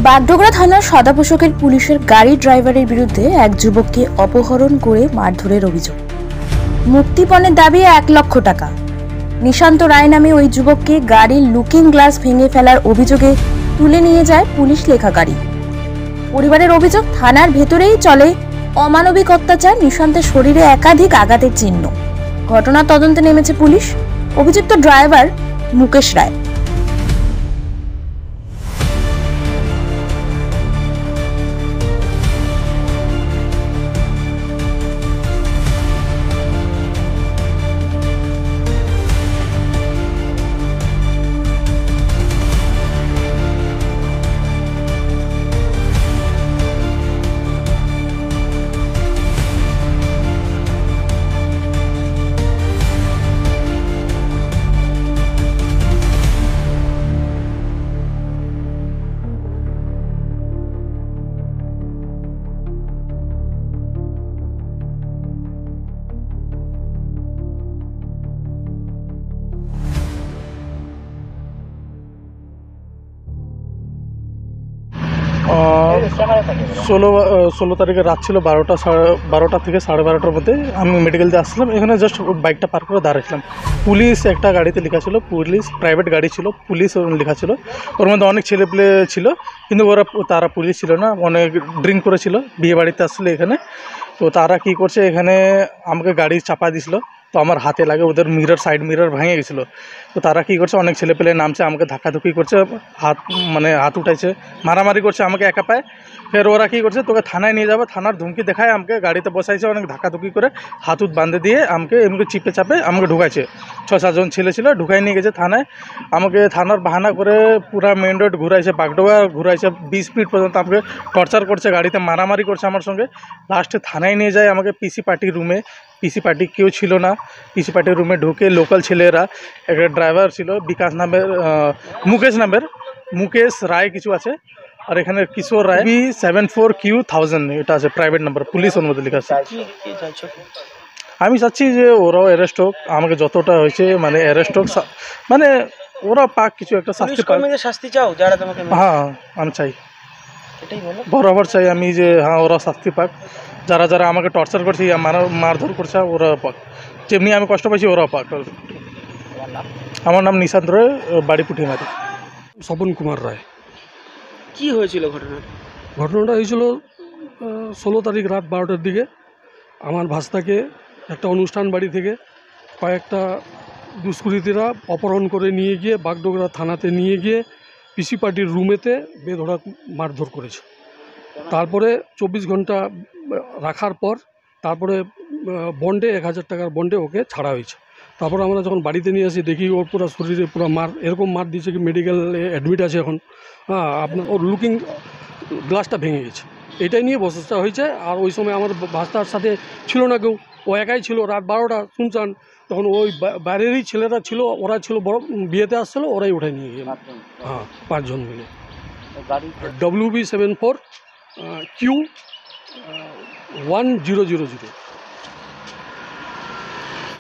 বাগডোগরা থানার সদাপোষকের পুলিশের গাড়ি ড্রাইভারের বিরুদ্ধে এক যুবককে অপহরণ করে মারধরের অভিযোগ। মুক্তিপণের দাবি 1 লক্ষ টাকা। নিশান্ত রায় নামে ওই যুবককে গাড়ির লুকিং গ্লাস ভেঙে ফেলার অভিযোগে তুলে নিয়ে যায় পুলিশ লেখা গাড়ি। পরিবারের অভিযোগ, থানার ভেতরেই চলে অমানবিক অত্যাচার। নিশান্তের শরীরে একাধিক আঘাতের চিহ্ন। ঘটনার তদন্তে নেমেছে পুলিশ। অভিযুক্ত ড্রাইভার মুকেশ রায়। ষোলো তারিখে রাত ছিল 12টা থেকে 12:30টার মধ্যে আমি মেডিকেল দিয়ে আসছিলাম। এখানে জাস্ট বাইকটা পার করে দাঁড়িয়েছিলাম। পুলিশ একটা গাড়িতে লেখা ছিল, পুলিশ প্রাইভেট গাড়ি ছিল, পুলিশ লেখা ছিল। ওর মধ্যে অনেক ছেলেপেলে ছিল, কিন্তু তারা পুলিশ ছিল না, অনেক ড্রিঙ্ক করেছিল, বিয়ে বাড়িতে আসছিলো এখানে। তো তারা কি করছে, এখানে আমাকে গাড়ি চাপা দিছিল। তো আমার হাতে লাগে, ওদের সাইড মিরর ভেঙে গেছিলো। তো তারা কী করছে, অনেক ছেলেপেলে নামছে, আমাকে ধাক্কাধুক্কি করছে, হাত উঠাইছে, মারামারি করছে আমাকে একা পায়। ফের ওরা কী করছে, তোকে থানায় নিয়ে যাবে, থানার ধুমকি দেখায় আমাকে গাড়িতে বসাইছে, অনেক ধাক্কাধুক্কি করে হাত বাঁধে দিয়ে আমাকে এমনি চিপে চাপে আমাকে ঢুকাইছে। 6-7 জন ছেলে ছিল, ঢুকাই নিয়ে গেছে থানায়। আমাকে থানার বাহানা করে পুরা মেন রোড ঘুরাইছে, বাগডোগরা ঘুরাইছে, 20 ফিট পর্যন্ত আমাকে টর্চার করছে, গাড়িতে মারামারি করছে আমার সঙ্গে। লাস্টে থানায় নিয়ে যায় আমাকে পিসি পার্টির রুমে। পিসি পার্টি কেউ ছিল না। পিসি পার্টির রুমে ঢুকে লোকাল ছেলেরা, একটা ড্রাইভার ছিল বিকাশ নামের, মুকেশ রায় কিছু আছে, আর এখানে কিশোর রায় B74Q1000 এটা আছে প্রাইভেট নাম্বার, পুলিশ ওর মধ্যে লেখা আছে। আমি চাচ্ছি যে ওরাও অ্যারেস্ট হোক, আমাকে যতটা হয়েছে মানে অ্যারেস্ট হোক, মানে ওরা পাক কিছু একটা শাস্তি চাও যারা তোমাকে। হ্যাঁ আমি চাই, বরাবর চাই আমি যে হ্যাঁ ওরা শাস্তি পাক, যারা যারা আমাকে টর্চার করছে, মারধর করছে, ওরা পাক, যেমনি আমি কষ্ট পাইছি ওরা পাক। আমার নাম নিশান্ত রায়, বাড়ি পুঠিমারি। স্বপন কুমার রায়। কি হয়েছিল ঘটনাটা হয়েছিল 16 তারিখ রাত 12টার দিকে। আমার ভাস্তাকে একটা অনুষ্ঠান বাড়ি থেকে কয়েকটা দুষ্কৃতীরা অপহরণ করে নিয়ে গিয়ে বাগডোগরা থানাতে নিয়ে গিয়ে পিসি পার্টির রুমেতে বেধড়ক মারধর করেছে। তারপরে 24 ঘন্টা রাখার পর তারপরে বন্ডে 1000 টাকার বন্ডে ওকে ছাড়া হয়েছে। তারপরে আমরা যখন বাড়িতে নিয়ে আসি দেখি ওর পুরো শরীরে পুরো এরকম মার দিয়েছে কি মেডিকেলে অ্যাডমিট আছে এখন। আপনার ওর লুকিং গ্লাসটা ভেঙে গেছে, এটাই নিয়ে বসা হয়েছে। আর ওই সময় আমার ভাস্তার সাথে ছিল না কেউ, ও একাই ছিল। রাত 12টা শুনছেন, তখন ওই বাইরেরই ছেলেরা ছিল, ওরা ছিল বড় বিয়েতে আসছিলো, ওরাই উঠাই নিয়ে গেল। 5 জন মিলে। WB74Q1000।